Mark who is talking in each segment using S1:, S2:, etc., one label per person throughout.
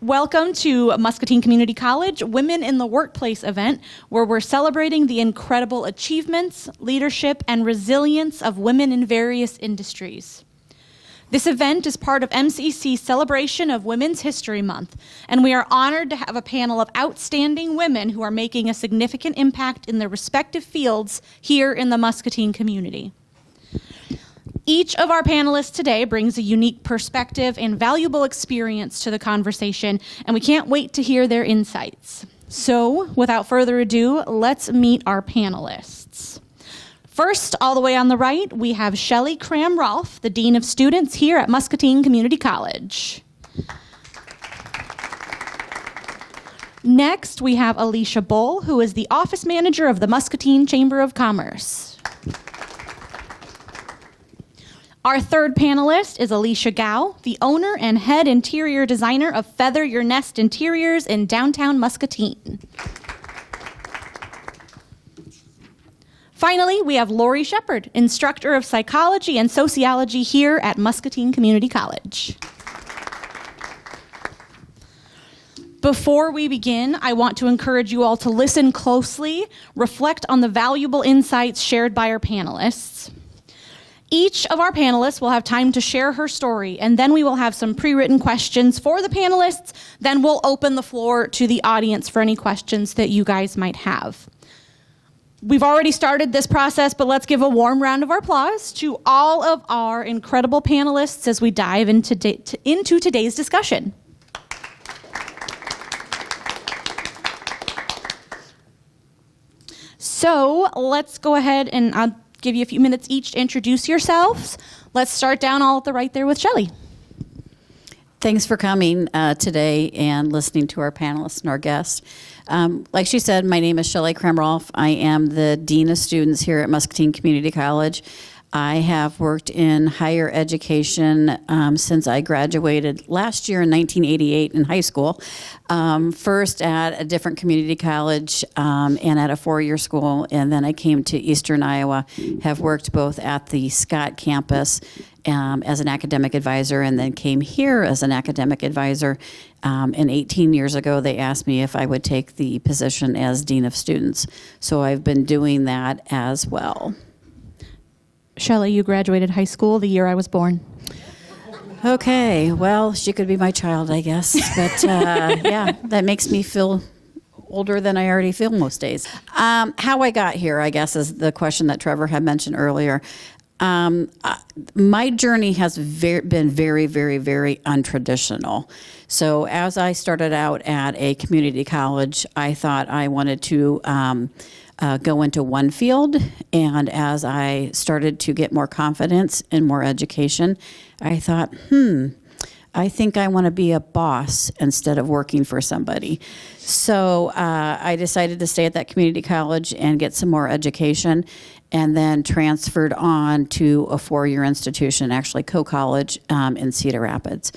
S1: Welcome to Muscatine Community College Women in the Workplace event, where we're celebrating the incredible achievements, leadership, and resilience of women in various industries. This event is part of MCC's celebration of Women's History Month, and we are honored to have a panel of outstanding women who are making a significant impact in their respective fields here in the Muscatine community. Each of our panelists today brings a unique perspective and valuable experience to the conversation, and we can't wait to hear their insights. So, without further ado, let's meet our panelists. First, all the way on the right, we have Shelley Cram-Rolfe, the Dean of Students here at Muscatine Community College. Next, we have Alicia Bull, who is the Office Manager of the Muscatine Chamber of Commerce. Our third panelist is Alicia Gao, the owner and head interior designer of Feather Your Nest Interiors in downtown Muscatine. Finally, we have Lori Shepard, instructor of psychology and sociology here at Muscatine Community College. Before we begin, I want to encourage you all to listen closely, reflect on the valuable insights shared by our panelists. Each of our panelists will have time to share her story, and then we will have some pre-written questions for the panelists. Then we'll open the floor to the audience for any questions that you guys might have. We've already started this process, but let's give a warm round of applause to all of our incredible panelists as we dive into today's discussion. So let's go ahead and I'll give you a few minutes each to introduce yourselves. Let's start down all at the right there with Shelley.
S2: Thanks for coming today and listening to our panelists and our guests. Like she said, my name is Shelley Cram-Rolfe. I am the Dean of Students here at Muscatine Community College. I have worked in higher education since I graduated last year in 1988 in high school. First at a different community college and at a four-year school, and then I came to Eastern Iowa, have worked both at the Scott campus as an academic advisor, and then came here as an academic advisor. And 18 years ago, they asked me if I would take the position as Dean of Students. So I've been doing that as well.
S1: Shelley, you graduated high school the year I was born.
S2: Okay, well, she could be my child, I guess. But yeah, that makes me feel older than I already feel most days. How I got here, I guess, is the question that Trevor had mentioned earlier. My journey has been very, very, very untraditional. So as I started out at a community college, I thought I wanted to go into one field, and as I started to get more confidence and more education, I thought, I think I want to be a boss instead of working for somebody. So I decided to stay at that community college and get some more education, and then transferred on to a four-year institution, actually co-college in Cedar Rapids.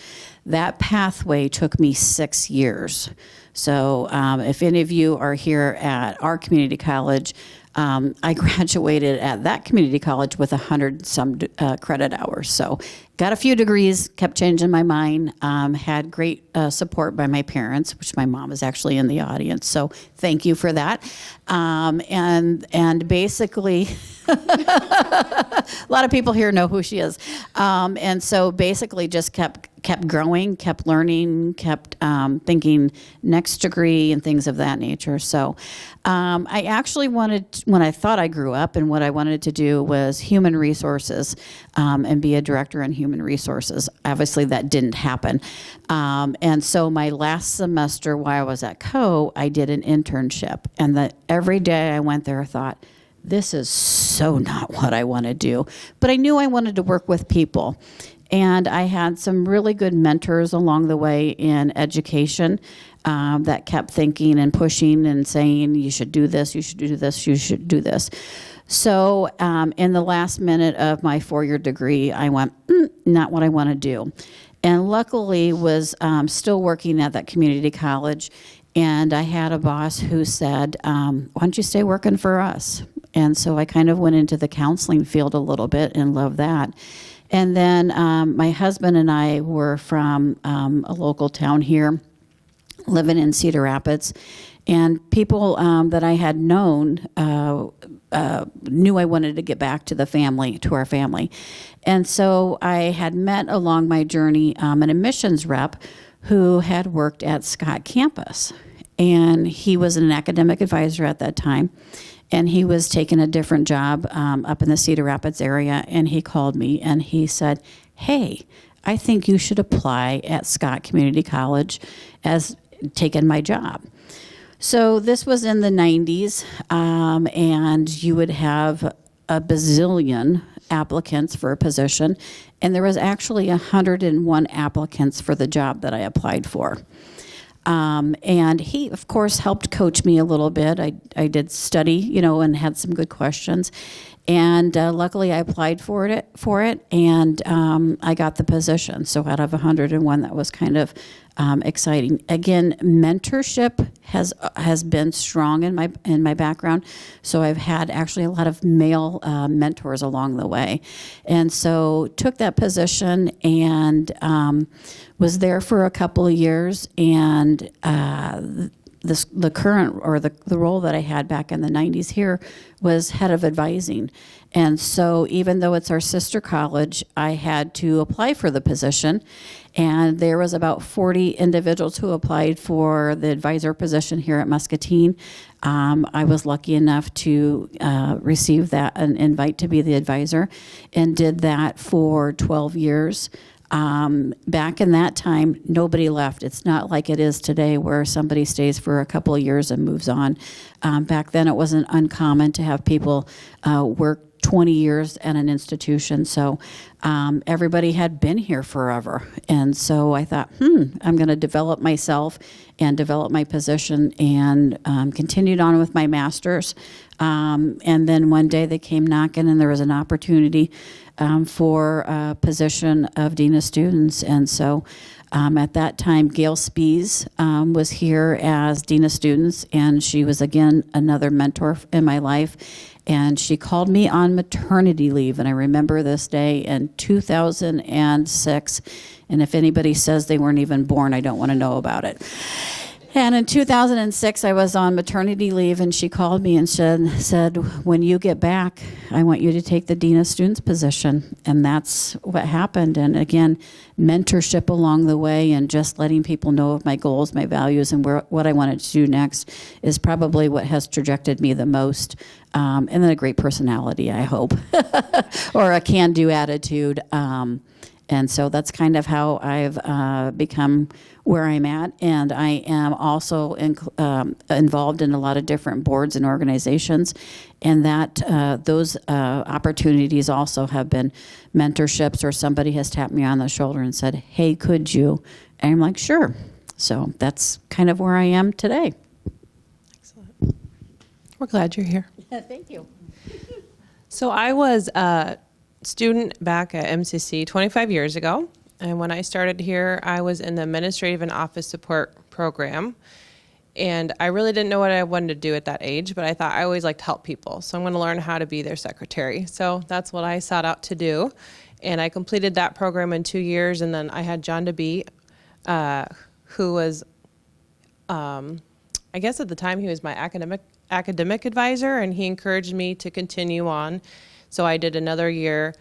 S2: That pathway took me 6 years. So if any of you are here at our community college, I graduated at that community college with 100-some credit hours. So got a few degrees, kept changing my mind, had great support by my parents, which my mom is actually in the audience. So thank you for that. And basically, a lot of people here know who she is. And so basically just kept growing, kept learning, kept thinking next degree and things of that nature. So I actually wanted, when I thought I grew up, and what I wanted to do was human resources and be a director in human resources. Obviously that didn't happen. And so my last semester while I was at CO, I did an internship. And every day I went there, I thought, this is so not what I want to do. But I knew I wanted to work with people. And I had some really good mentors along the way in education that kept thinking and pushing and saying, you should do this, you should do this, you should do this. So in the last minute of my four-year degree, I went, not what I want to do. And luckily was still working at that community college. And I had a boss who said, why don't you stay working for us? And so I kind of went into the counseling field a little bit and loved that. And then my husband and I were from a local town here living in Cedar Rapids. And people that I had known knew I wanted to get back to our family. And so I had met along my journey an admissions rep who had worked at Scott campus. And he was an academic advisor at that time. And he was taking a different job up in the Cedar Rapids area. And he called me and he said, "Hey, I think you should apply at Scott Community College as taking my job." So this was in the 90s, and you would have a bazillion applicants for a position, and there was actually 101 applicants for the job that I applied for. And he, of course, helped coach me a little bit. I did study, and had some good questions. And luckily, I applied for it, and I got the position. So out of 101, that was kind of exciting. Again, mentorship has been strong in my background. So I've had actually a lot of male mentors along the way, and so took that position and was there for a couple of years. And the current, or the role that I had back in the 90s here, was head of advising. And so even though it's our sister college, I had to apply for the position. And there was about 40 individuals who applied for the advisor position here at Muscatine. I was lucky enough to receive an invite to be the advisor, and did that for 12 years. Back in that time, nobody left. It's not like it is today where somebody stays for a couple of years and moves on. Back then, it wasn't uncommon to have people work 20 years at an institution. So everybody had been here forever. And so I thought, I'm going to develop myself and develop my position, and continued on with my master's. And then one day they came knocking, and there was an opportunity for a position of Dean of Students. And so at that time, Gail Spees was here as Dean of Students, and she was, again, another mentor in my life. And she called me on maternity leave, and I remember this day in 2006. And if anybody says they weren't even born, I don't want to know about it. And in 2006, I was on maternity leave, and she called me and said, "When you get back, I want you to take the Dean of Students position." And that's what happened. And again, mentorship along the way, and just letting people know of my goals, my values, and what I wanted to do next is probably what has trajected me the most. And then a great personality, I hope, or a can-do attitude. And so that's kind of how I've become where I'm at. And I am also involved in a lot of different boards and organizations. And those opportunities also have been mentorships, or somebody has tapped me on the shoulder and said, "Hey, could you?" And I'm like, "Sure." So that's kind of where I am today.
S3: Excellent. We're glad you're here.
S2: Yeah, thank you.
S3: So I was a student back at MCC 25 years ago. And when I started here, I was in the administrative and office support program. And I really didn't know what I wanted to do at that age, but I thought I always liked to help people. So I'm going to learn how to be their secretary. So that's what I sought out to do. And I completed that program in 2 years. And then I had John DeBee, who was, I guess at the time, he was my academic advisor, and he encouraged me to continue on. So I did another year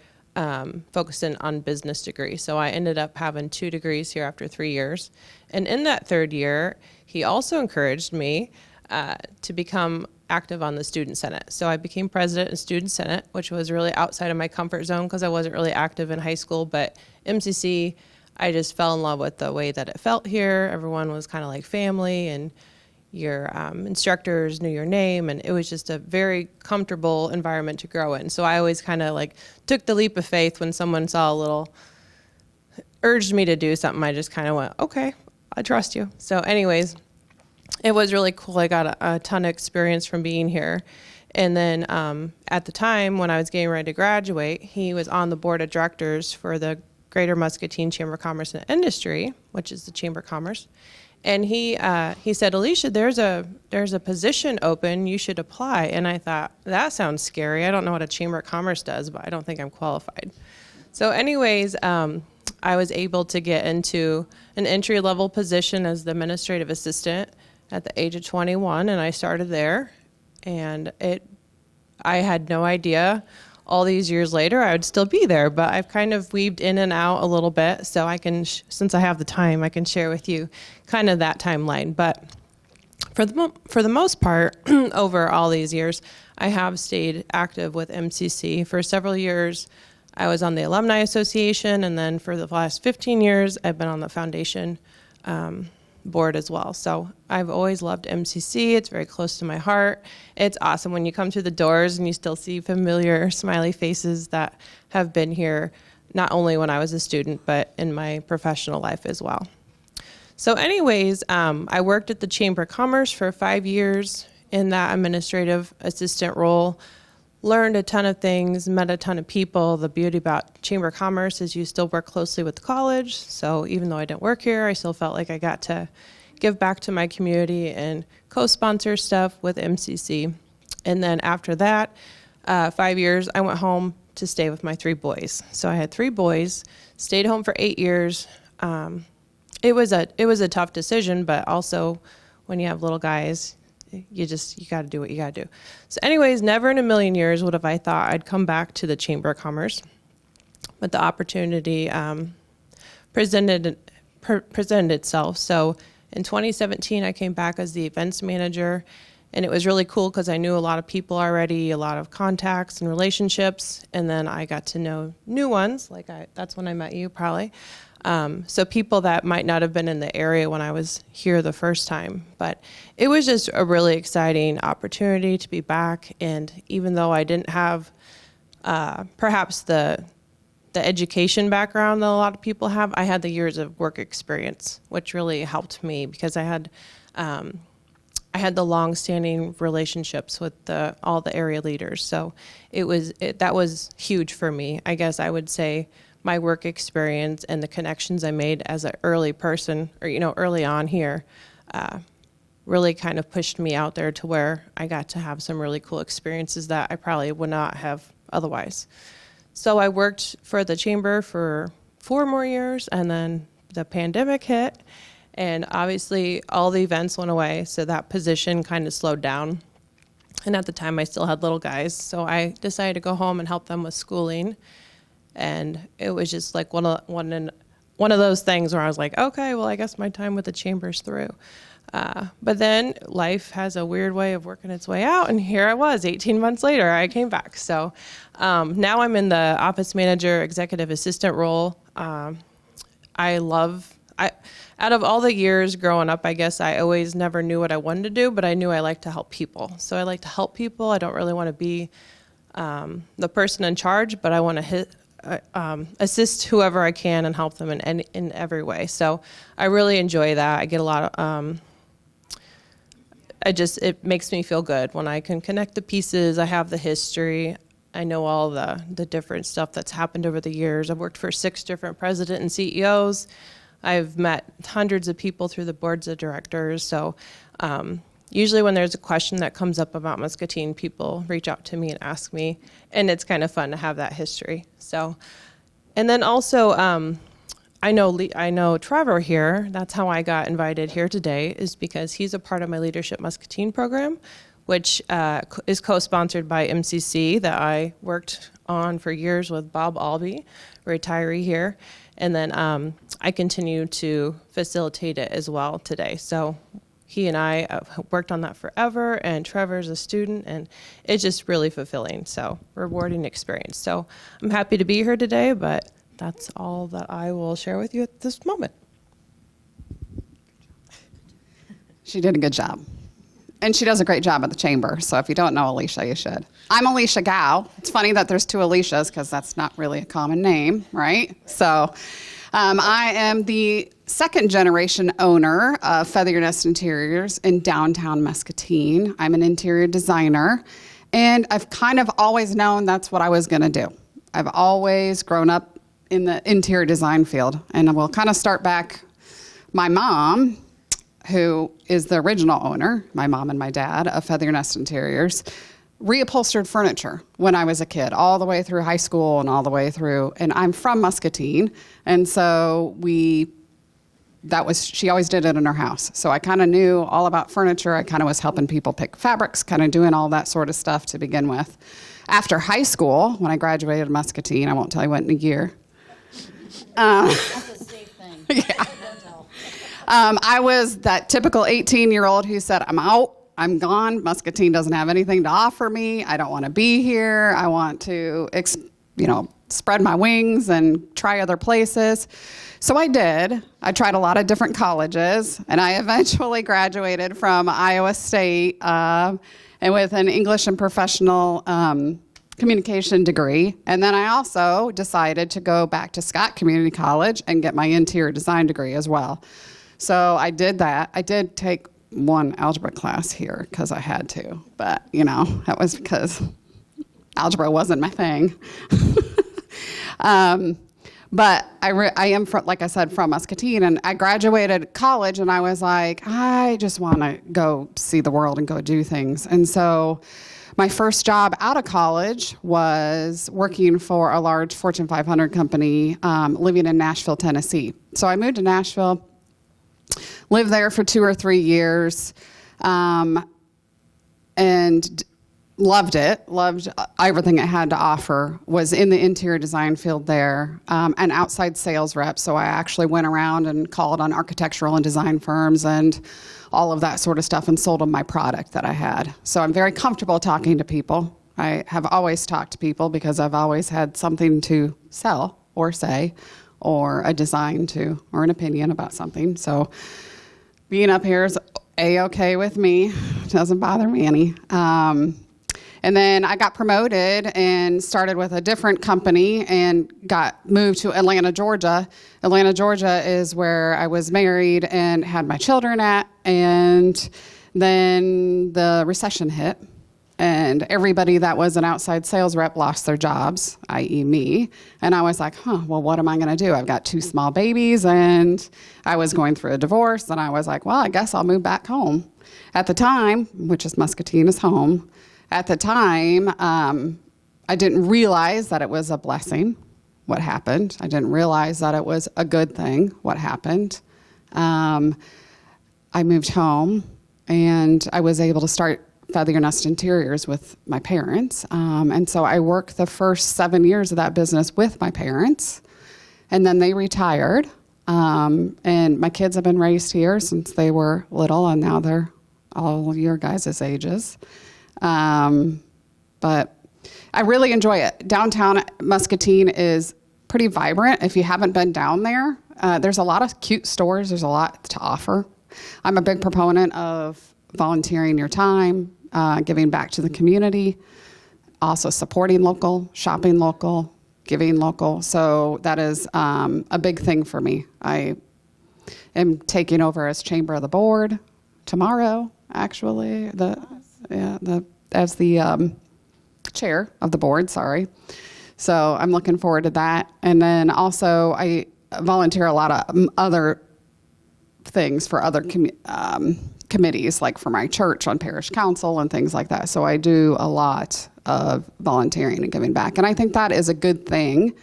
S3: focusing on business degree. So I ended up having 2 degrees here after 3 years. And in that third year, he also encouraged me to become active on the Student Senate. So I became president of Student Senate, which was really outside of my comfort zone because I wasn't really active in high school. But MCC, I just fell in love with the way that it felt here. Everyone was kind of like family, and your instructors knew your name, and it was just a very comfortable environment to grow in. So I always kind of like took the leap of faith when someone urged me to do something. I just kind of went, "Okay, I trust you." So anyways, it was really cool. I got a ton of experience from being here. And then at the time when I was getting ready to graduate, he was on the board of directors for the Greater Muscatine Chamber of Commerce and Industry, which is the Chamber of Commerce. And he said, "Alicia, there's a position open. You should apply." And I thought, that sounds scary. I don't know what a Chamber of Commerce does, but I don't think I'm qualified. So anyways, I was able to get into an entry-level position as the administrative assistant at the age of 21, and I started there. And I had no idea all these years later I would still be there, but I've kind of weaved in and out a little bit, so I can, since I have the time, I can share with you kind of that timeline. But for the most part, over all these years, I have stayed active with MCC. For several years, I was on the Alumni Association, and then for the last 15 years, I've been on the foundation board as well. So I've always loved MCC. It's very close to my heart. It's awesome when you come through the doors and you still see familiar smiley faces that have been here, not only when I was a student, but in my professional life as well. So anyways, I worked at the Chamber of Commerce for 5 years in that administrative assistant role, learned a ton of things, met a ton of people. The beauty about Chamber of Commerce is you still work closely with the college. So even though I didn't work here, I still felt like I got to give back to my community and co-sponsor stuff with MCC. And then after that, 5 years, I went home to stay with my 3 boys. So I had 3 boys, stayed home for 8 years. It was a tough decision, but also when you have little guys, you got to do what you got to do. So anyways, never in a million years would have I thought I'd come back to the Chamber of Commerce. But the opportunity presented itself. So in 2017, I came back as the events manager, and it was really cool because I knew a lot of people already, a lot of contacts and relationships, and then I got to know new ones. That's when I met you, probably. So people that might not have been in the area when I was here the first time. But it was just a really exciting opportunity to be back. And even though I didn't have perhaps the education background that a lot of people have, I had the years of work experience, which really helped me because I had the long-standing relationships with all the area leaders. So that was huge for me. I guess I would say my work experience and the connections I made as an early person, or early on here, really kind of pushed me out there to where I got to have some really cool experiences that I probably would not have otherwise. So I worked for the chamber for 4 more years, and then the pandemic hit, and obviously all the events went away, so that position kind of slowed down. And at the time I still had little guys, so I decided to go home and help them with schooling. And it was just like one of those things where I was like, okay, well, I guess my time with the chamber's through. But then life has a weird way of working its way out, and here I was, 18 months later, I came back. So now I'm in the office manager, executive assistant role. Out of all the years growing up, I guess I always never knew what I wanted to do, but I knew I liked to help people. So I like to help people. I don't really want to be the person in charge, but I want to assist whoever I can and help them in every way. So I really enjoy that. I get a lot of, it makes me feel good when I can connect the pieces. I have the history. I know all the different stuff that's happened over the years. I've worked for 6 different presidents and CEOs. I've met hundreds of people through the boards of directors. So usually when there's a question that comes up about Muscatine, people reach out to me and ask me, and it's kind of fun to have that history. So, and then also, I know Trevor here. That's how I got invited here today, is because he's a part of my Leadership Muscatine program, which is co-sponsored by MCC, that I worked on for years with Bob Albee, a retiree here. And then I continue to facilitate it as well today. So he and I have worked on that forever, and Trevor's a student, and it's just really fulfilling. So rewarding experience. So I'm happy to be here today, but that's all that I will share with you at this moment.
S4: She did a good job. And she does a great job at the chamber. So if you don't know Alicia, you should. I'm Alicia Gow. It's funny that there's 2 Alicias because that's not really a common name, right? So I am the 2nd generation owner of Feather Your Nest Interiors in downtown Muscatine. I'm an interior designer, and I've kind of always known that's what I was going to do. I've always grown up in the interior design field, and we'll kind of start back. My mom, who is the original owner, my mom and my dad, of Feather Your Nest Interiors, reupholstered furniture when I was a kid, all the way through high school and all the way through. And I'm from Muscatine, and so she always did it in her house. So I kind of knew all about furniture. I kind of was helping people pick fabrics, kind of doing all that sort of stuff to begin with. After high school, when I graduated Muscatine, I won't tell you what in a year.
S2: That's a safe thing.
S4: Yeah. I was that typical 18-year-old who said, I'm out, I'm gone. Muscatine doesn't have anything to offer me. I don't want to be here. I want to, spread my wings and try other places. So I did. I tried a lot of different colleges, and I eventually graduated from Iowa State and with an English and professional communication degree. And then I also decided to go back to Scott Community College and get my interior design degree as well. So I did that. I did take one algebra class here because I had to, but that was because algebra wasn't my thing. But I am, like I said, from Muscatine, and I graduated college, and I was like, I just want to go see the world and go do things. And so my first job out of college was working for a large Fortune 500 company, living in Nashville, Tennessee. So I moved to Nashville, lived there for 2 or 3 years, and loved it, loved everything it had to offer, was in the interior design field there, and outside sales rep. So I actually went around and called on architectural and design firms and all of that sort of stuff and sold them my product that I had. So I'm very comfortable talking to people. I have always talked to people because I've always had something to sell or say, or a design to, or an opinion about something. So being up here is A-okay with me. It doesn't bother me any. And then I got promoted and started with a different company and got moved to Atlanta, Georgia. Atlanta, Georgia is where I was married and had my children at. And then the recession hit, and everybody that was an outside sales rep lost their jobs, i.e. me. And I was like, well, what am I going to do? I've got 2 small babies, and I was going through a divorce, and I was like, well, I guess I'll move back home. At the time, which is Muscatine is home, at the time, I didn't realize that it was a blessing, what happened. I didn't realize that it was a good thing, what happened. I moved home, and I was able to start Feather Your Nest Interiors with my parents. And so I worked the first 7 years of that business with my parents, and then they retired. And my kids have been raised here since they were little, and now they're all your guys' ages. But I really enjoy it. Downtown Muscatine is pretty vibrant. If you haven't been down there, there's a lot of cute stores. There's a lot to offer. I'm a big proponent of volunteering your time, giving back to the community, also supporting local, shopping local, giving local. So that is a big thing for me. I am taking over as Chamber of the Board tomorrow, actually. As the chair of the board, sorry. So I'm looking forward to that. And then also I volunteer a lot of other things for other committees, like for my church on parish council and things like that. So I do a lot of volunteering and giving back. And I think that is a good thing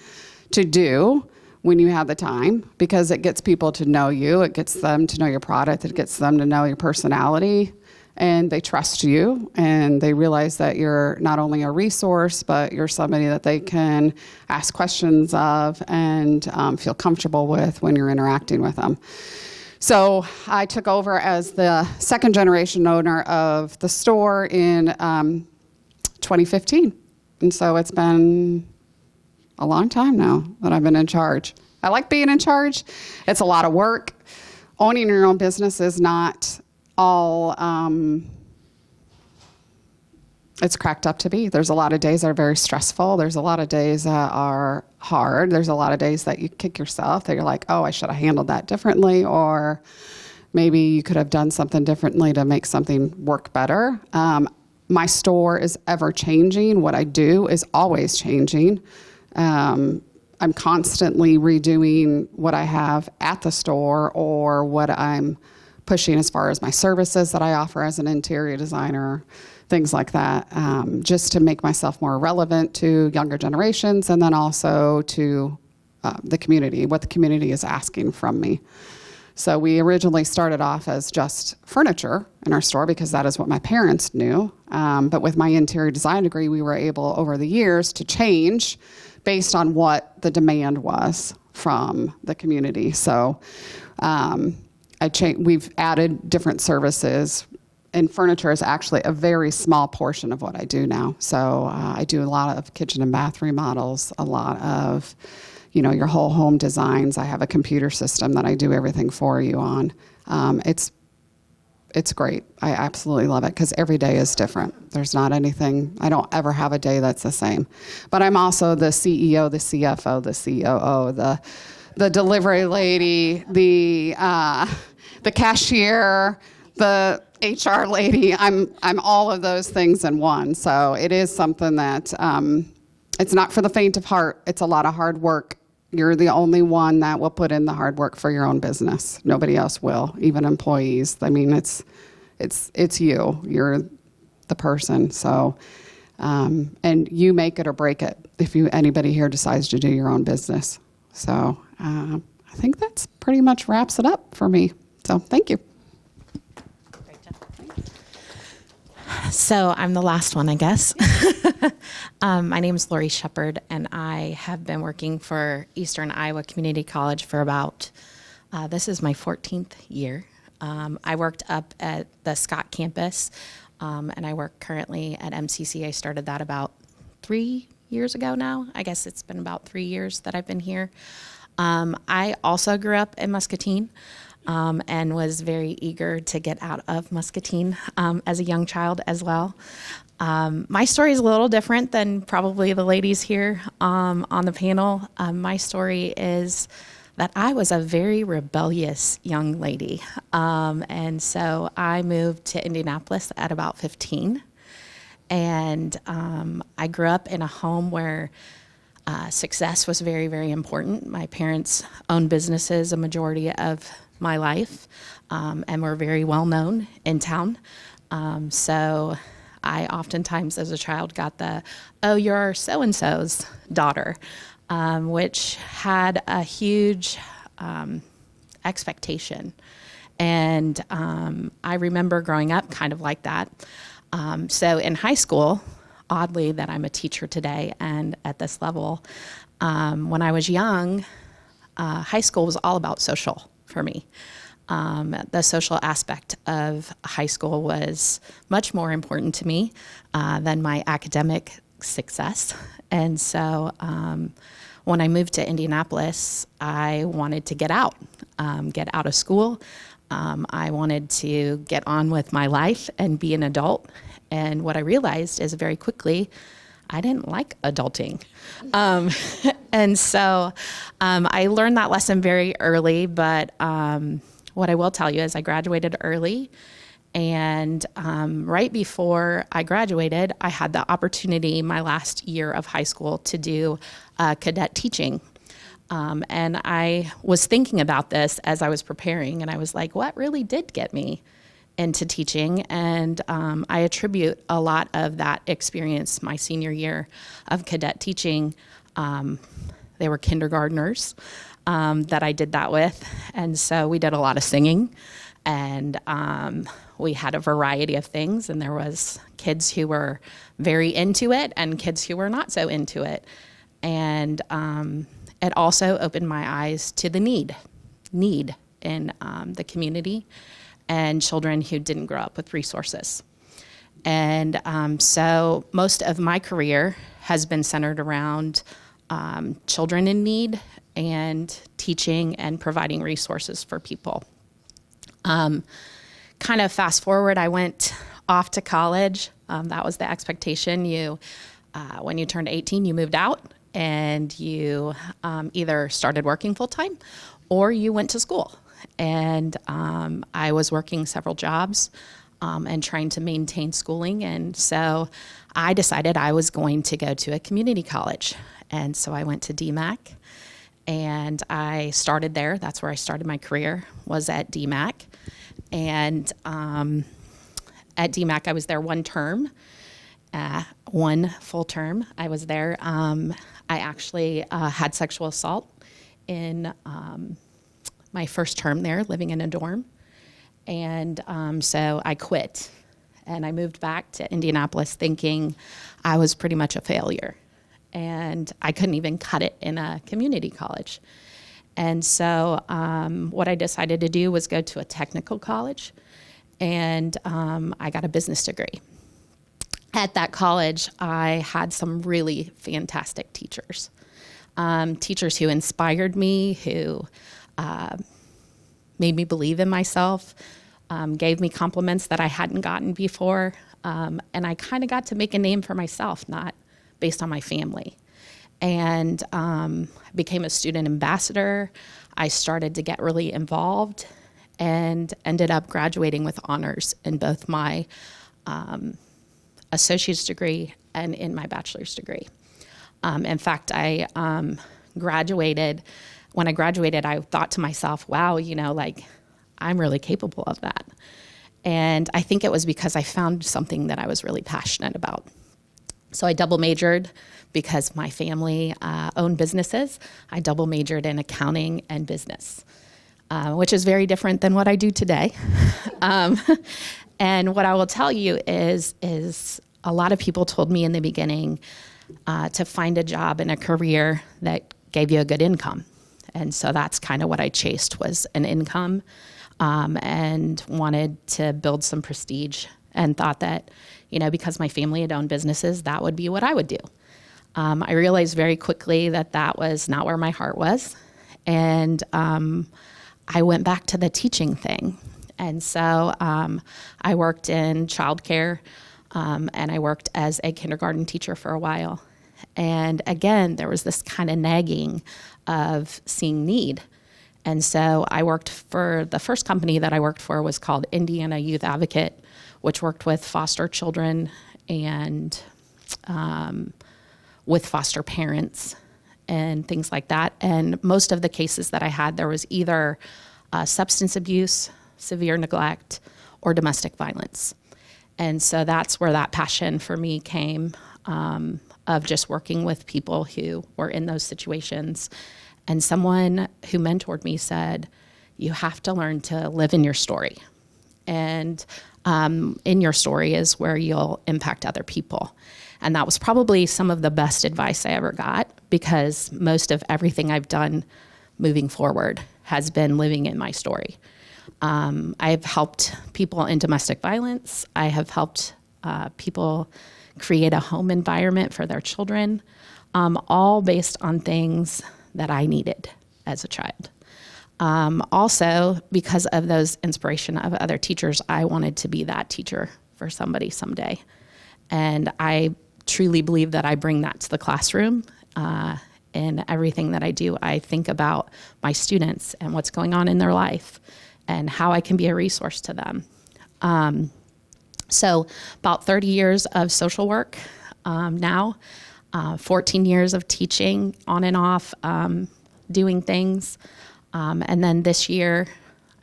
S4: to do when you have the time, because it gets people to know you. It gets them to know your product. It gets them to know your personality. And they trust you, and they realize that you're not only a resource, but you're somebody that they can ask questions of and feel comfortable with when you're interacting with them. So I took over as the second generation owner of the store in 2015. And so it's been a long time now that I've been in charge. I like being in charge. It's a lot of work. Owning your own business is not all it's cracked up to be. There's a lot of days that are very stressful. There's a lot of days that are hard. There's a lot of days that you kick yourself, that you're like, oh, I should have handled that differently, or maybe you could have done something differently to make something work better. My store is ever changing. What I do is always changing. I'm constantly redoing what I have at the store or what I'm pushing as far as my services that I offer as an interior designer, things like that, just to make myself more relevant to younger generations, and then also to the community, what the community is asking from me. So we originally started off as just furniture in our store because that is what my parents knew. But with my interior design degree, we were able over the years to change based on what the demand was from the community. So we've added different services, and furniture is actually a very small portion of what I do now. So I do a lot of kitchen and bath remodels, a lot of your whole home designs. I have a computer system that I do everything for you on. It's great. I absolutely love it because every day is different. There's not anything, I don't ever have a day that's the same. But I'm also the CEO, the CFO, the COO, the delivery lady, the cashier, the HR lady. I'm all of those things in one. So it is something that it's not for the faint of heart. It's a lot of hard work. You're the only one that will put in the hard work for your own business. Nobody else will, even employees. I mean, it's you. You're the person. So, and you make it or break it if anybody here decides to do your own business. So I think that's pretty much wraps it up for me. So thank you.
S5: So I'm the last one, I guess. My name is Lori Shepard, and I have been working for Eastern Iowa Community College for about, this is my 14th year. I worked up at the Scott campus, and I work currently at MCC. I started that about 3 years ago now. I guess it's been about 3 years that I've been here. I also grew up in Muscatine. And was very eager to get out of Muscatine as a young child as well. My story is a little different than probably the ladies here on the panel. My story is that I was a very rebellious young lady. And so I moved to Indianapolis at about 15. And I grew up in a home where success was very, very important. My parents owned businesses a majority of my life, and were very well known in town. So I oftentimes as a child got oh, you're so-and-so's daughter, which had a huge expectation. And I remember growing up kind of like that. So in high school, oddly that I'm a teacher today and at this level, when I was young, high school was all about social for me. The social aspect of high school was much more important to me than my academic success. And so when I moved to Indianapolis, I wanted to get out of school. I wanted to get on with my life and be an adult. And what I realized is very quickly, I didn't like adulting. And so I learned that lesson very early, but what I will tell you is I graduated early, and right before I graduated, I had the opportunity my last year of high school to do cadet teaching. And I was thinking about this as I was preparing, and I was like, what really did get me into teaching? And I attribute a lot of that experience my senior year of cadet teaching. They were kindergartners that I did that with. And so we did a lot of singing, and we had a variety of things. And there was kids who were very into it and kids who were not so into it. And it also opened my eyes to the need in the community and children who didn't grow up with resources. And so most of my career has been centered around children in need and teaching and providing resources for people. Kind of fast forward, I went off to college. That was the expectation. When you turned 18, you moved out and you either started working full time or you went to school. And I was working several jobs and trying to maintain schooling. And so I decided I was going to go to a community college. And so I went to DMAC, and I started there. That's where I started my career, was at DMAC. And at DMAC, I was there one term, one full term. I was there. I actually had sexual assault in my first term there, living in a dorm. And so I quit. And I moved back to Indianapolis thinking I was pretty much a failure. And I couldn't even cut it in a community college. And so what I decided to do was go to a technical college. And I got a business degree. At that college, I had some really fantastic teachers. Teachers who inspired me, who made me believe in myself, gave me compliments that I hadn't gotten before. And I kind of got to make a name for myself, not based on my family. And became a student ambassador. I started to get really involved and ended up graduating with honors in both my associate's degree and in my bachelor's degree. In fact, I graduated. When I graduated, I thought to myself, wow, I'm really capable of that. And I think it was because I found something that I was really passionate about. So I double majored because my family owned businesses. I double majored in accounting and business, which is very different than what I do today. And what I will tell you is a lot of people told me in the beginning to find a job and a career that gave you a good income. And so that's kind of what I chased, was an income, and wanted to build some prestige, and thought that, because my family had owned businesses, that would be what I would do. I realized very quickly that that was not where my heart was. And I went back to the teaching thing. And so I worked in childcare, and I worked as a kindergarten teacher for a while. And again, there was this kind of nagging of seeing need. And so I worked for, the first company that I worked for was called Indiana Youth Advocate, which worked with foster children and with foster parents and things like that. And most of the cases that I had, there was either substance abuse, severe neglect, or domestic violence. And so that's where that passion for me came, of just working with people who were in those situations. And someone who mentored me said, you have to learn to live in your story. And in your story is where you'll impact other people. And that was probably some of the best advice I ever got, because most of everything I've done moving forward has been living in my story. I've helped people in domestic violence. I have helped people create a home environment for their children, all based on things that I needed as a child. Also, because of those inspiration of other teachers, I wanted to be that teacher for somebody someday. And I truly believe that I bring that to the classroom. In everything that I do, I think about my students and what's going on in their life and how I can be a resource to them. So about 30 years of social work now, 14 years of teaching on and off, doing things. And then this year,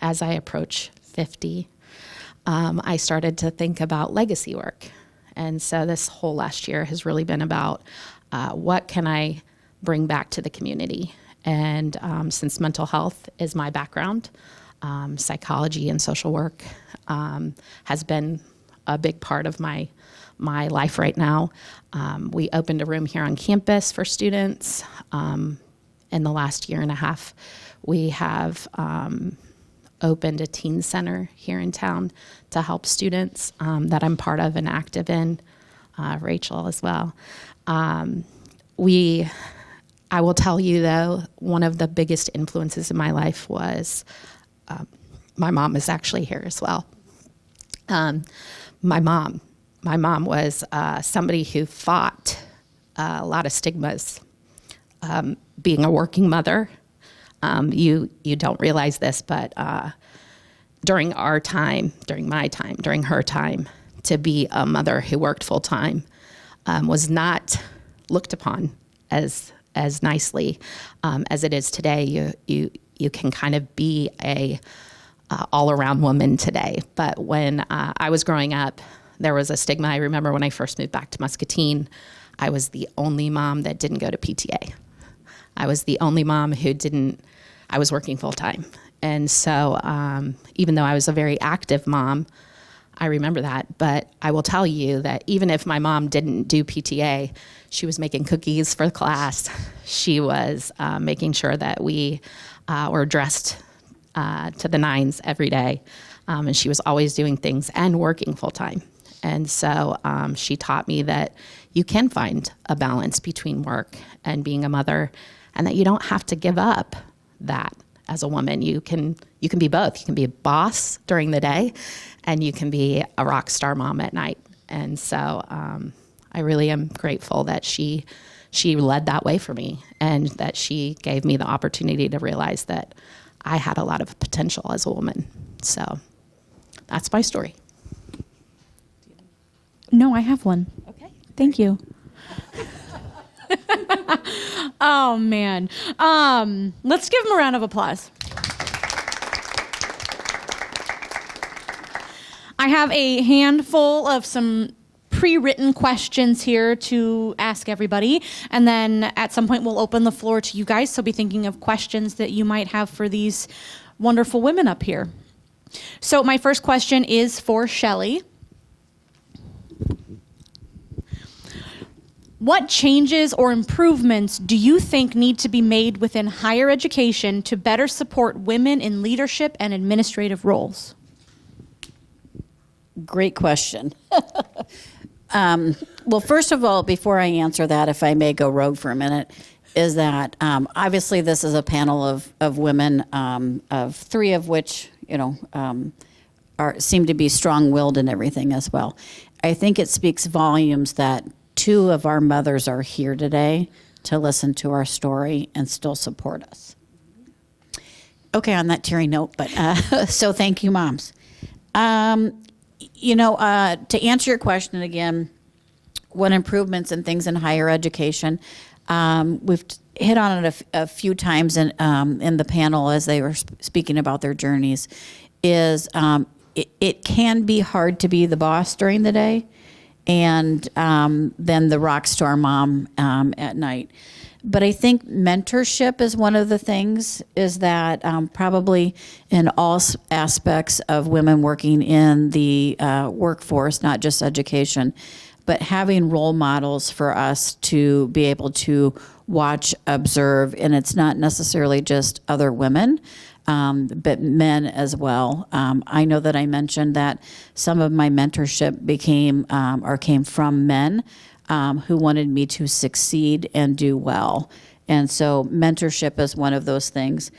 S5: as I approach 50, I started to think about legacy work. And so this whole last year has really been about what can I bring back to the community. And since mental health is my background, psychology and social work has been a big part of my life right now. We opened a room here on campus for students. In the last year and a half, we have opened a teen center here in town to help students that I'm part of and active in, Rachel as well. I will tell you, though, one of the biggest influences in my life was my mom is actually here as well. My mom was somebody who fought a lot of stigmas. Being a working mother, you don't realize this, but during her time, to be a mother who worked full time was not looked upon as nicely as it is today. You can kind of be a all-around woman today. But when I was growing up, there was a stigma. I remember when I first moved back to Muscatine, I was the only mom that didn't go to PTA. I was the only mom who didn't, I was working full-time. And so even though I was a very active mom, I remember that. But I will tell you that even if my mom didn't do PTA, she was making cookies for the class. She was making sure that we were dressed to the nines every day. And she was always doing things and working full-time. And so she taught me that you can find a balance between work and being a mother, and that you don't have to give up that as a woman. You can be both. You can be a boss during the day, and you can be a rock star mom at night. And so I really am grateful that she led that way for me, and that she gave me the opportunity to realize that I had a lot of potential as a woman. So that's my story.
S1: No, I have one.
S5: Okay.
S1: Thank you. Oh, man. Let's give him a round of applause. I have a handful of some pre-written questions here to ask everybody, and then at some point we'll open the floor to you guys, so be thinking of questions that you might have for these wonderful women up here. So my first question is for Shelley. What changes or improvements do you think need to be made within higher education to better support women in leadership and administrative roles?
S2: Great question. Well, first of all, before I answer that, if I may go rogue for a minute, is that obviously this is a panel of women, of three of which, seem to be strong-willed and everything as well. I think it speaks volumes that two of our mothers are here today to listen to our story and still support us. Okay, on that teary note, but so thank you, moms. To answer your question again, what improvements and things in higher education, we've hit on it a few times in the panel as they were speaking about their journeys, is it can be hard to be the boss during the day, and then the rock star mom at night. But I think mentorship is one of the things, is that probably in all aspects of women working in the workforce, not just education, but having role models for us to be able to watch, observe, and it's not necessarily just other women, but men as well. I know that I mentioned that some of my mentorship came from men who wanted me to succeed and do well. And so mentorship is one of those things.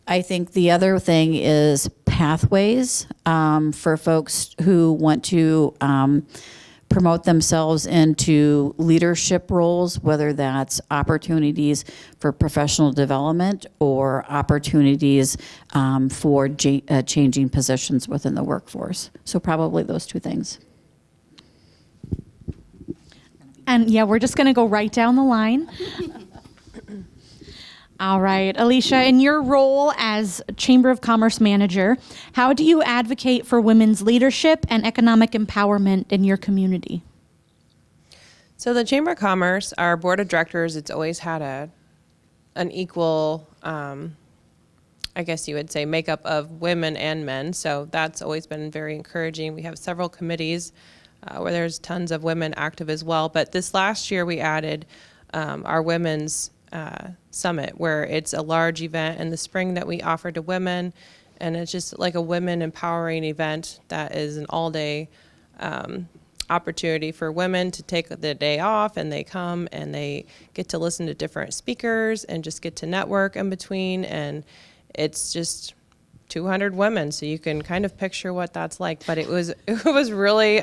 S2: I think the other thing is pathways for folks who want to promote themselves into leadership roles, whether that's opportunities for professional development or opportunities for changing positions within the workforce. So probably those two things.
S1: And yeah, we're just going to go right down the line. All right, Alicia, in your role as Chamber of Commerce manager, how do you advocate for women's leadership and economic empowerment in your community?
S3: So the Chamber of Commerce, our board of directors, it's always had an equal, I guess you would say, makeup of women and men. So that's always been very encouraging. We have several committees where there's tons of women active as well. But this last year we added our women's summit, where it's a large event in the spring that we offer to women, and it's just like a women empowering event that is an all-day opportunity for women to take the day off, and they come and they get to listen to different speakers and just get to network in between, and it's just 200 women, so you can kind of picture what that's like. But it was really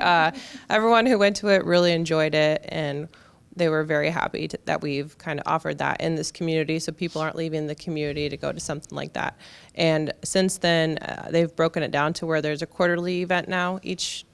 S3: everyone who went to it really enjoyed it, and they were very happy that we've kind of offered that in this community, so people aren't leaving the community to go to something like that. And since then, they've broken it down to where there's a quarterly event now, each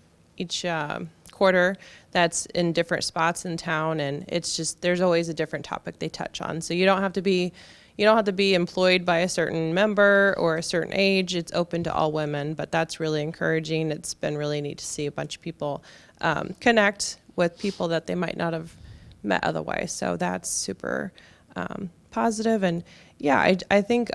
S3: quarter, that's in different spots in town, and it's just, there's always a different topic they touch on. So you don't have to be, you don't have to be employed by a certain member or a certain age. It's open to all women, but that's really encouraging. It's been really neat to see a bunch of people connect with people that they might not have met otherwise. So that's super positive. And yeah, I think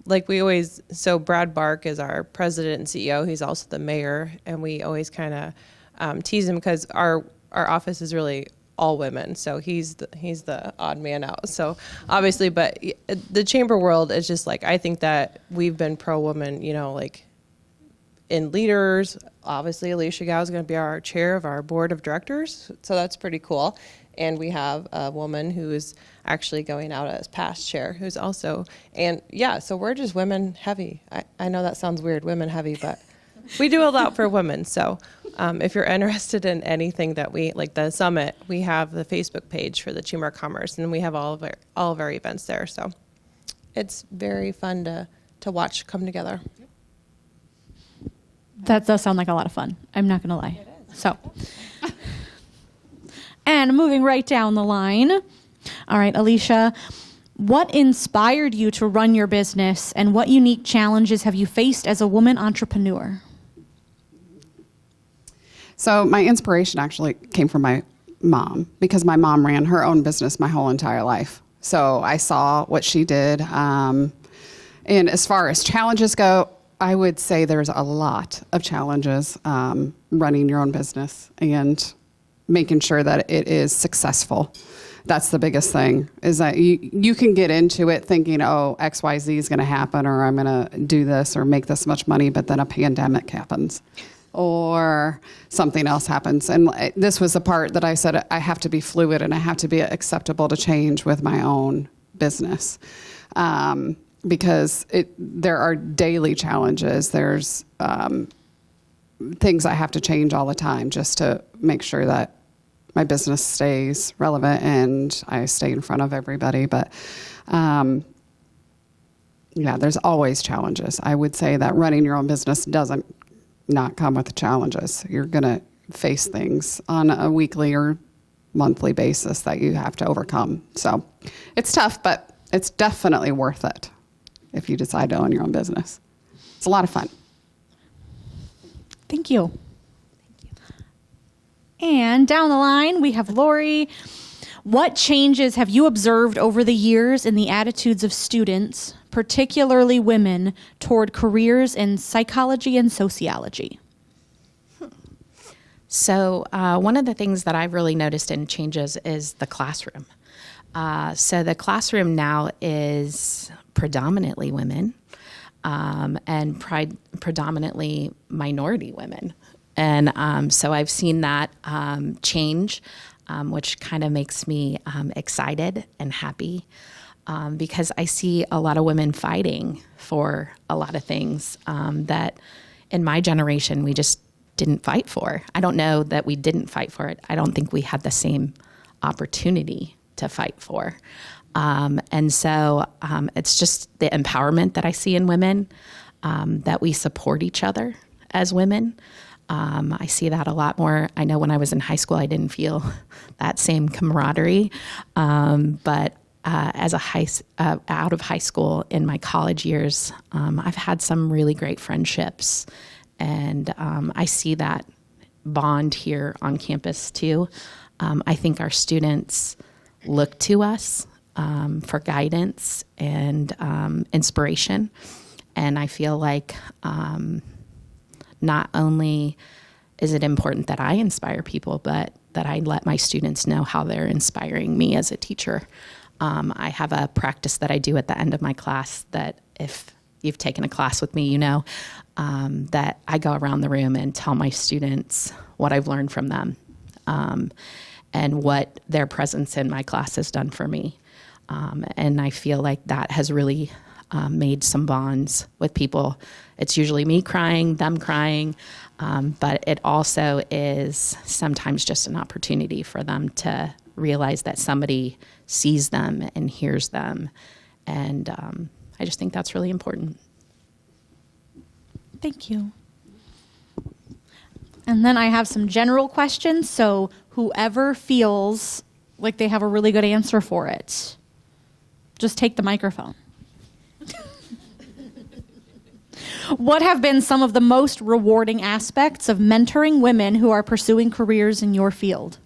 S3: like we always, so Brad Bark is our president and CEO. He's also the mayor, and we always kind of tease him because our office is really all women. So he's the odd man out. So obviously, but the chamber world is just like, I think that we've been pro woman, you know, like in leaders. Obviously, Alicia Gao is going to be our chair of our board of directors. So that's pretty cool. And we have a woman who is actually going out as past chair, who's also, and yeah, so we're just women heavy. I know that sounds weird, women heavy, but we do a lot for women. So if you're interested in anything that we, like the summit, we have the Facebook page for the Chamber of Commerce, and we have all of our events there. So it's very fun to watch come together.
S1: That does sound like a lot of fun. I'm not going to lie. So, and moving right down the line. All right, Alicia, what inspired you to run your business, and what unique challenges have you faced as a woman entrepreneur?
S4: So my inspiration actually came from my mom, because my mom ran her own business my whole entire life. So I saw what she did. And as far as challenges go, I would say there's a lot of challenges running your own business and making sure that it is successful. That's the biggest thing, is that you can get into it thinking, oh, XYZ is going to happen, or I'm going to do this or make this much money, but then a pandemic happens or something else happens. And this was the part that I said, I have to be fluid and I have to be acceptable to change with my own business. Because there are daily challenges. There's things I have to change all the time just to make sure that my business stays relevant and I stay in front of everybody. But yeah, there's always challenges. I would say that running your own business doesn't not come with challenges. You're going to face things on a weekly or monthly basis that you have to overcome. So it's tough, but it's definitely worth it if you decide to own your own business. It's a lot of fun.
S1: Thank you. And down the line, we have Lori. What changes have you observed over the years in the attitudes of students, particularly women, toward careers in psychology and sociology?
S5: So one of the things that I've really noticed in changes is the classroom. So the classroom now is predominantly women and predominantly minority women. And so I've seen that change, which kind of makes me excited and happy because I see a lot of women fighting for a lot of things that in my generation we just didn't fight for. I don't know that we didn't fight for it. I don't think we had the same opportunity to fight for. And so it's just the empowerment that I see in women, that we support each other as women. I see that a lot more. I know when I was in high school, I didn't feel that same camaraderie. But as out of high school in my college years, I've had some really great friendships. And I see that bond here on campus too. I think our students look to us for guidance and inspiration. And I feel like not only is it important that I inspire people, but that I let my students know how they're inspiring me as a teacher. I have a practice that I do at the end of my class that if you've taken a class with me, you know, that I go around the room and tell my students what I've learned from them and what their presence in my class has done for me. And I feel like that has really made some bonds with people. It's usually me crying, them crying, but it also is sometimes just an opportunity for them to realize that somebody sees them and hears them. And I just think that's really important.
S1: Thank you. And then I have some general questions, so whoever feels like they have a really good answer for it, just take the microphone. What have been some of the most rewarding aspects of mentoring women who are pursuing careers in your field?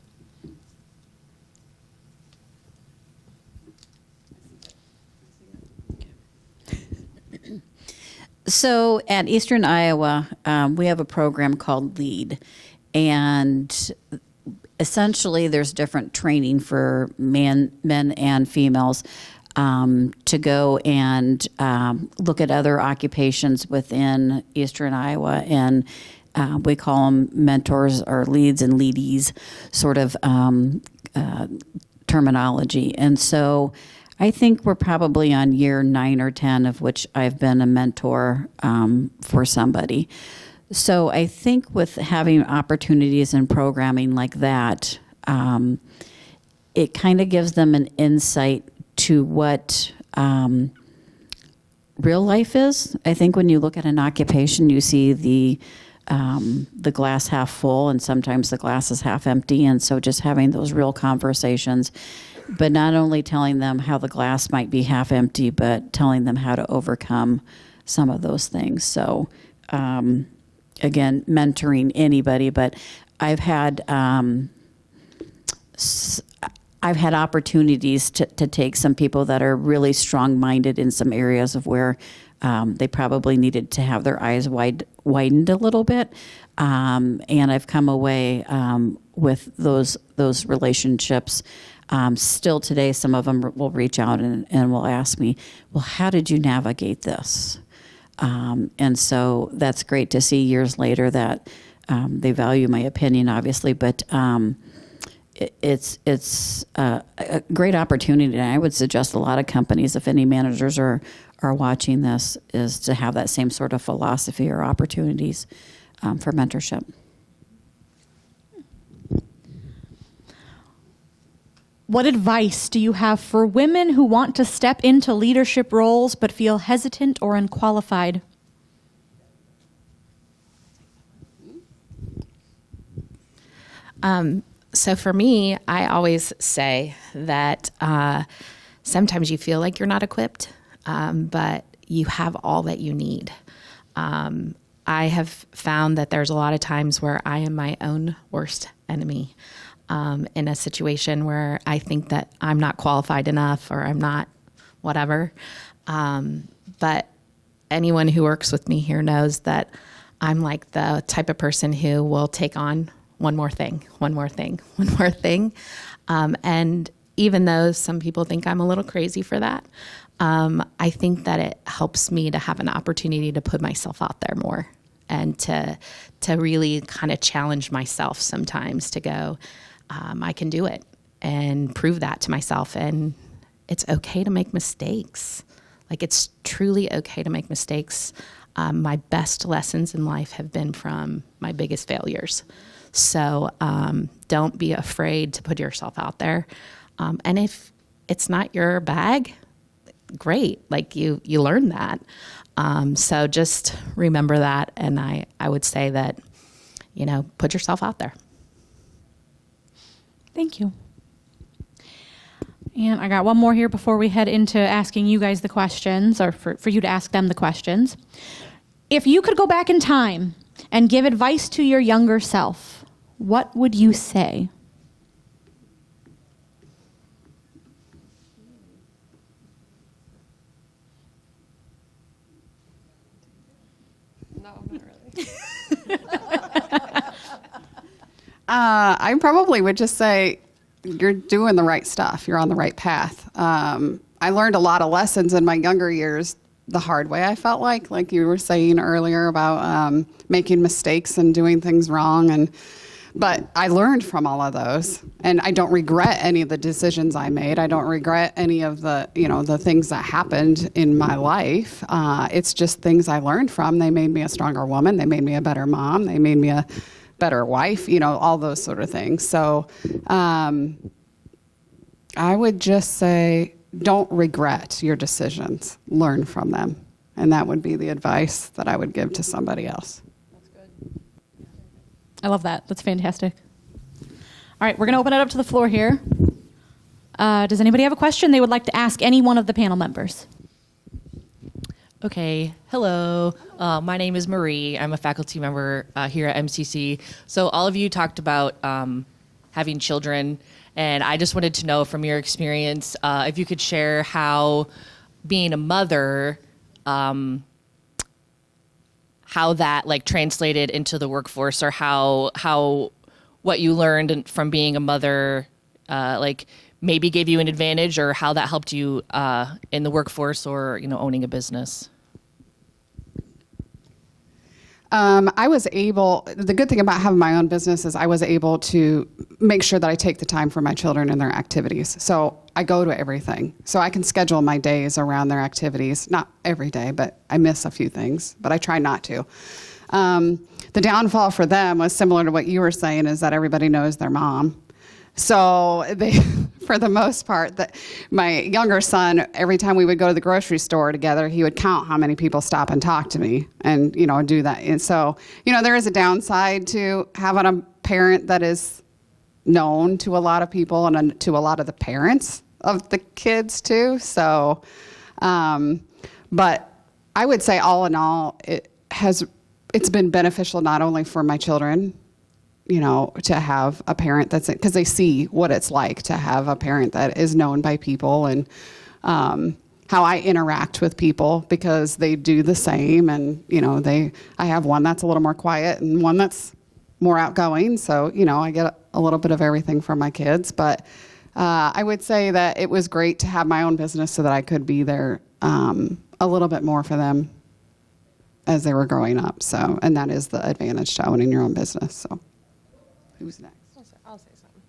S2: So at Eastern Iowa, we have a program called LEAD, and essentially there's different training for men and females to go and look at other occupations within Eastern Iowa, and we call them mentors or leads and leadies sort of terminology. And so I think we're probably on year 9 or 10 of which I've been a mentor for somebody. So I think with having opportunities in programming like that, it kind of gives them an insight to what real life is. I think when you look at an occupation, you see the glass half full, and sometimes the glass is half empty. And so just having those real conversations, but not only telling them how the glass might be half empty, but telling them how to overcome some of those things. So, again, mentoring anybody, but I've had opportunities to take some people that are really strong-minded in some areas of where they probably needed to have their eyes widened a little bit, and I've come away with those relationships. Still today, some of them will reach out and will ask me, well, how did you navigate this? And so that's great to see years later that they value my opinion, obviously, but it's a great opportunity. And I would suggest a lot of companies, if any managers are watching this, is to have that same sort of philosophy or opportunities for mentorship.
S1: What advice do you have for women who want to step into leadership roles but feel hesitant or unqualified?
S5: So for me, I always say that sometimes you feel like you're not equipped, but you have all that you need. I have found that there's a lot of times where I am my own worst enemy. In a situation where I think that I'm not qualified enough or I'm not whatever. But anyone who works with me here knows that I'm like the type of person who will take on one more thing. And even though some people think I'm a little crazy for that, I think that it helps me to have an opportunity to put myself out there more and to really kind of challenge myself sometimes to go, I can do it, and prove that to myself. And it's okay to make mistakes. Like, it's truly okay to make mistakes. My best lessons in life have been from my biggest failures. So don't be afraid to put yourself out there. And if it's not your bag, great. Like, you learn that. So just remember that. And I would say that, put yourself out there.
S1: Thank you. And I got one more here before we head into asking you guys the questions, or for you to ask them the questions. If you could go back in time and give advice to your younger self, what would you say?
S3: No, not really.
S4: I probably would just say you're doing the right stuff. You're on the right path. I learned a lot of lessons in my younger years the hard way, I felt like you were saying earlier about making mistakes and doing things wrong. But I learned from all of those, and I don't regret any of the decisions I made. I don't regret any of the, the things that happened in my life. It's just things I learned from. They made me a stronger woman. They made me a better mom. They made me a better wife, all those sort of things. So I would just say, don't regret your decisions. Learn from them. And that would be the advice that I would give to somebody else.
S3: That's good.
S1: I love that. That's fantastic. All right, we're going to open it up to the floor here. Does anybody have a question they would like to ask any one of the panel members?
S6: Okay, hello. My name is Marie. I'm a faculty member here at MCC. So all of you talked about having children, and I just wanted to know from your experience if you could share how being a mother, how that like translated into the workforce, or how what you learned from being a mother like maybe gave you an advantage, or how that helped you in the workforce, or owning a business.
S4: The good thing about having my own business is I was able to make sure that I take the time for my children and their activities. So I go to everything. So I can schedule my days around their activities. Not every day, but I miss a few things, but I try not to. The downfall for them was similar to what you were saying, is that everybody knows their mom. So they, for the most part, my younger son, every time we would go to the grocery store together, he would count how many people stop and talk to me and, do that. And so, there is a downside to having a parent that is known to a lot of people and to a lot of the parents of the kids too. So, but I would say all in all, it's been beneficial not only for my children, to have a parent because they see what it's like to have a parent that is known by people, and how I interact with people, because they do the same. And, I have one that's a little more quiet and one that's more outgoing. So, I get a little bit of everything from my kids. But I would say that it was great to have my own business so that I could be there a little bit more for them as they were growing up. So, and that is the advantage to owning your own business. So. Who's next?
S3: I'll say something.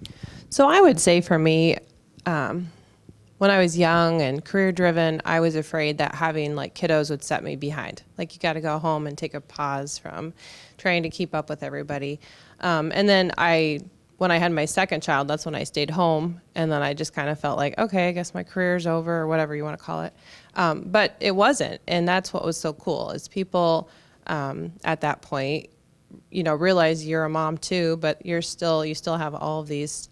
S3: Okay. So I would say for me, when I was young and career driven, I was afraid that having like kiddos would set me behind. Like, you got to go home and take a pause from trying to keep up with everybody. And then when I had my second child, that's when I stayed home. And then I just kind of felt like, okay, I guess my career's over, or whatever you want to call it. But it wasn't. And that's what was so cool, is people at that point, realize you're a mom too, but you still have all of these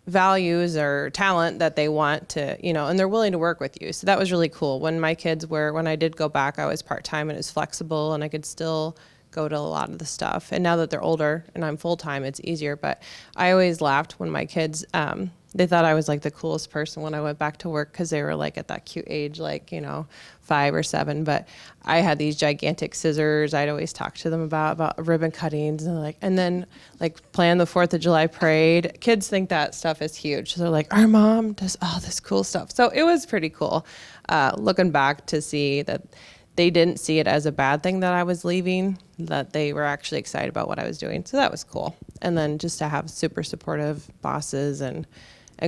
S3: values or talent that they want to, and they're willing to work with you. So that was really cool. When I did go back, I was part-time and it was flexible, and I could still go to a lot of the stuff. And now that they're older and I'm full-time, it's easier. But I always laughed when my kids, they thought I was like the coolest person when I went back to work, because they were like at that cute age, like, 5 or 7. But I had these gigantic scissors. I'd always talk to them about ribbon cuttings, and then plan the 4th of July parade. Kids think that stuff is huge. So they're like, our mom does all this cool stuff. So it was pretty cool looking back to see that they didn't see it as a bad thing that I was leaving, that they were actually excited about what I was doing. So that was cool. And then just to have super supportive bosses and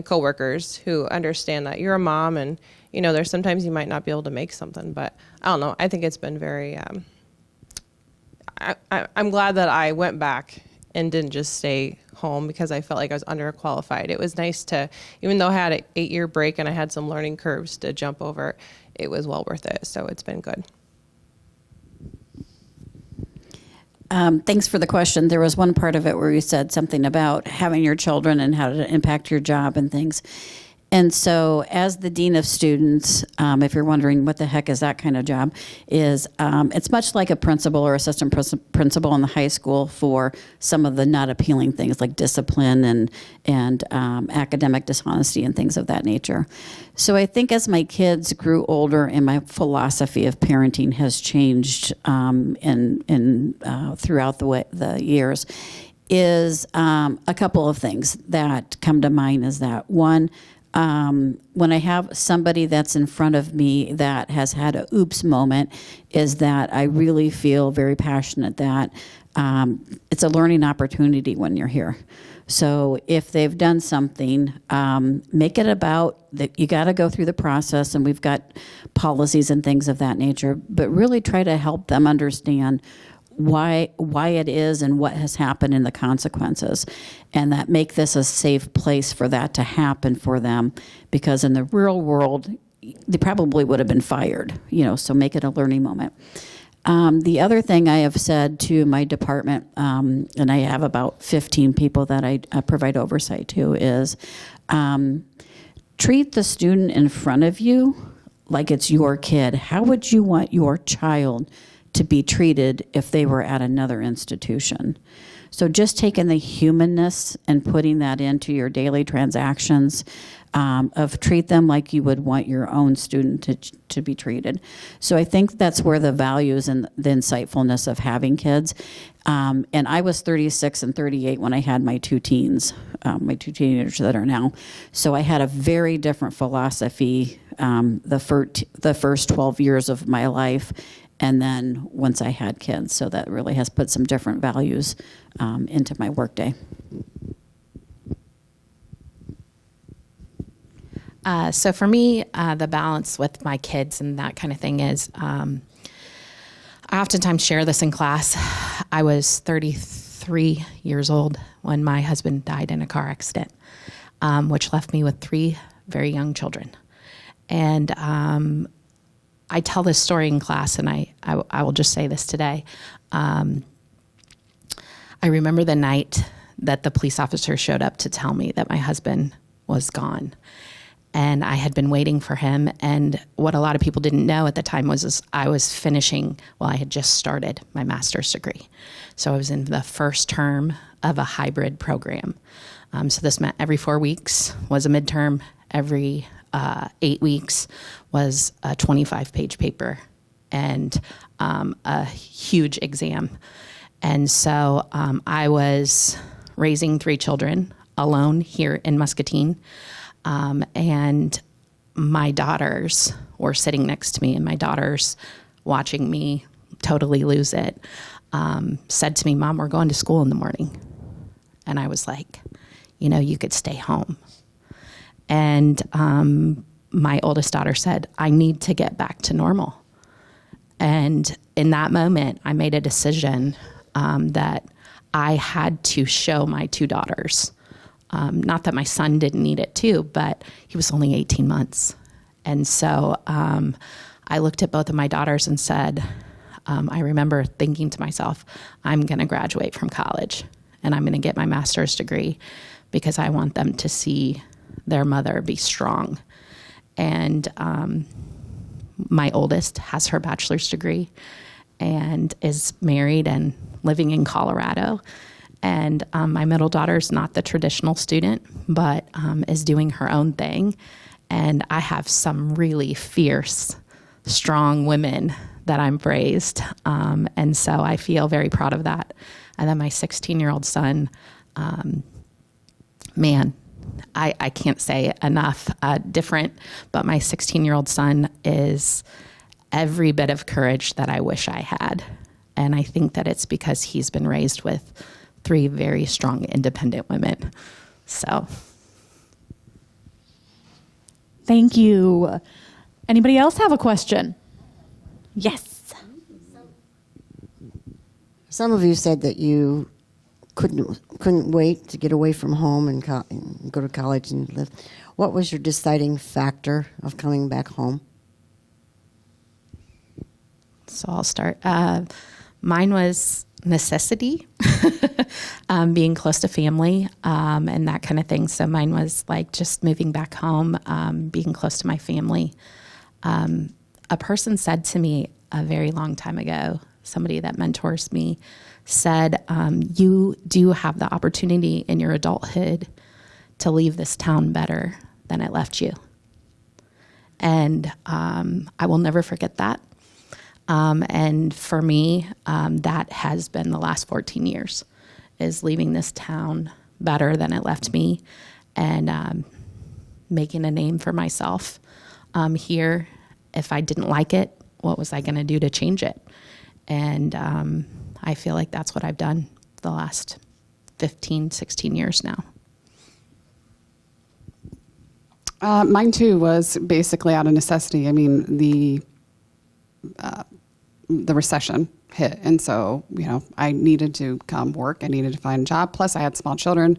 S3: coworkers who understand that you're a mom, and there's sometimes you might not be able to make something, but I don't know. I think it's been very. I'm glad that I went back and didn't just stay home, because I felt like I was underqualified. It was nice to, even though I had an 8-year break and I had some learning curves to jump over, it was well worth it. So it's been good.
S2: Thanks for the question. There was one part of it where you said something about having your children and how to impact your job and things. And so as the dean of students, if you're wondering what the heck is that kind of job, is it's much like a principal or assistant principal in the high school for some of the not appealing things like discipline and academic dishonesty and things of that nature. So I think as my kids grew older and my philosophy of parenting has changed throughout the years, is a couple of things that come to mind. Is that one, when I have somebody that's in front of me that has had a oops moment, is that I really feel very passionate that it's a learning opportunity when you're here. So if they've done something, make it about that you got to go through the process, and we've got policies and things of that nature, but really try to help them understand why it is and what has happened and the consequences, and that make this a safe place for that to happen for them, because in the real world they probably would have been fired, so make it a learning moment. The other thing I have said to my department, and I have about 15 people that I provide oversight to, is treat the student in front of you like it's your kid. How would you want your child to be treated if they were at another institution? So just taking the humanness and putting that into your daily transactions, of treat them like you would want your own student to be treated. So I think that's where the values and the insightfulness of having kids. And I was 36 and 38 when I had my two teens, my two teenagers that are now. So I had a very different philosophy the first 12 years of my life, and then once I had kids. So that really has put some different values into my workday.
S5: So for me, the balance with my kids and that kind of thing is, I oftentimes share this in class. I was 33 years old when my husband died in a car accident, which left me with 3 very young children. And I tell this story in class, and I will just say this today. I remember the night that the police officer showed up to tell me that my husband was gone. And I had been waiting for him. And what a lot of people didn't know at the time was I was finishing, I had just started my master's degree. So I was in the first term of a hybrid program. So this meant every 4 weeks was a midterm, every 8 weeks was a 25-page paper and a huge exam. And so I was raising 3 children alone here in Muscatine. And my daughters were sitting next to me, and my daughters, watching me totally lose it, said to me, "Mom, we're going to school in the morning." And I was like, you could stay home. And my oldest daughter said, "I need to get back to normal." And in that moment, I made a decision that I had to show my 2 daughters. Not that my son didn't need it too, but he was only 18 months. And so I looked at both of my daughters and said, I remember thinking to myself, I'm going to graduate from college and I'm going to get my master's degree because I want them to see their mother be strong. And my oldest has her bachelor's degree and is married and living in Colorado. And my middle daughter's not the traditional student, but is doing her own thing. And I have some really fierce, strong women that I'm raised. And so I feel very proud of that. And then my 16-year-old son, I can't say enough different, but my 16-year-old son is every bit of courage that I wish I had. And I think that it's because he's been raised with 3 very strong, independent women. So.
S1: Thank you. Anybody else have a question? Yes.
S7: Some of you said that you couldn't wait to get away from home and go to college and live. What was your deciding factor of coming back home?
S5: So I'll start. Mine was necessity, being close to family and that kind of thing. So mine was like just moving back home, being close to my family. A person said to me a very long time ago, somebody that mentors me, said, you do have the opportunity in your adulthood to leave this town better than it left you. And I will never forget that. And for me, that has been the last 14 years, is leaving this town better than it left me and making a name for myself here. If I didn't like it, what was I going to do to change it? And I feel like that's what I've done the last 15, 16 years now.
S4: Mine too was basically out of necessity. I mean, the recession hit, and so I needed to come work. I needed to find a job. Plus, I had small children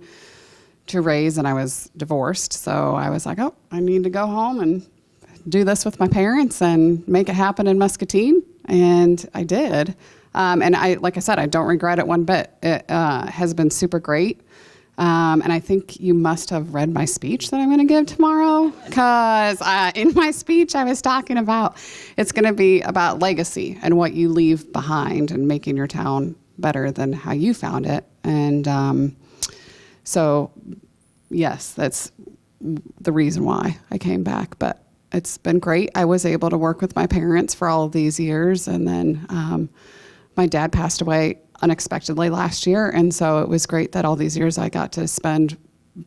S4: to raise, and I was divorced. So I was like, I need to go home and do this with my parents and make it happen in Muscatine. And I did. And like I said, I don't regret it one bit. It has been super great. And I think you must have read my speech that I'm going to give tomorrow, because in my speech I was talking about it's going to be about legacy and what you leave behind and making your town better than how you found it. And so, yes, that's the reason why I came back. But it's been great. I was able to work with my parents for all of these years, and then my dad passed away unexpectedly last year, and so it was great that all these years I got to spend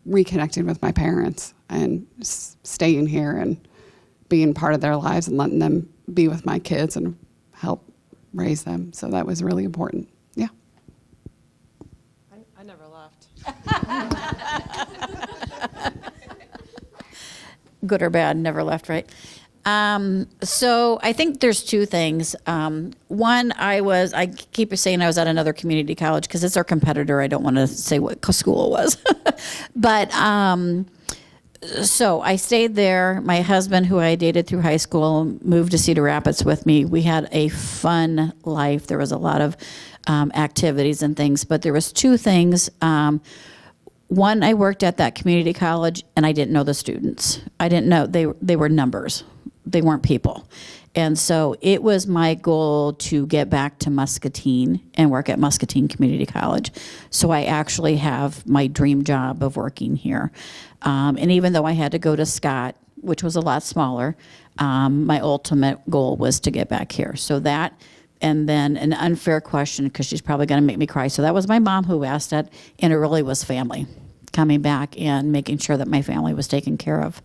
S4: reconnecting with my parents and staying here and being part of their lives and letting them be with my kids and help raise them. So that was really important. Yeah.
S3: I never left.
S2: Good or bad, never left, right? So I think there's two things. One, I keep saying I was at another community college because it's our competitor. I don't want to say what school it was. But so I stayed there. My husband, who I dated through high school, moved to Cedar Rapids with me. We had a fun life. There was a lot of activities and things, but there was two things. One, I worked at that community college, and I didn't know the students. I didn't know they were numbers. They weren't people. And so it was my goal to get back to Muscatine and work at Muscatine Community College. So I actually have my dream job of working here. And even though I had to go to Scott, which was a lot smaller, my ultimate goal was to get back here. So that, and then an unfair question, because she's probably going to make me cry. So that was my mom who asked that, and it really was family, coming back and making sure that my family was taken care of.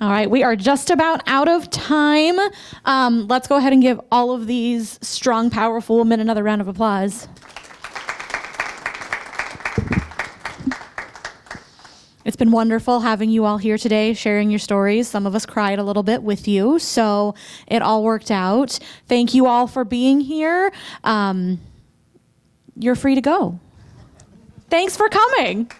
S1: All right, we are just about out of time. Let's go ahead and give all of these strong, powerful women another round of applause. It's been wonderful having you all here today, sharing your stories. Some of us cried a little bit with you, so it all worked out. Thank you all for being here. You're free to go. Thanks for coming.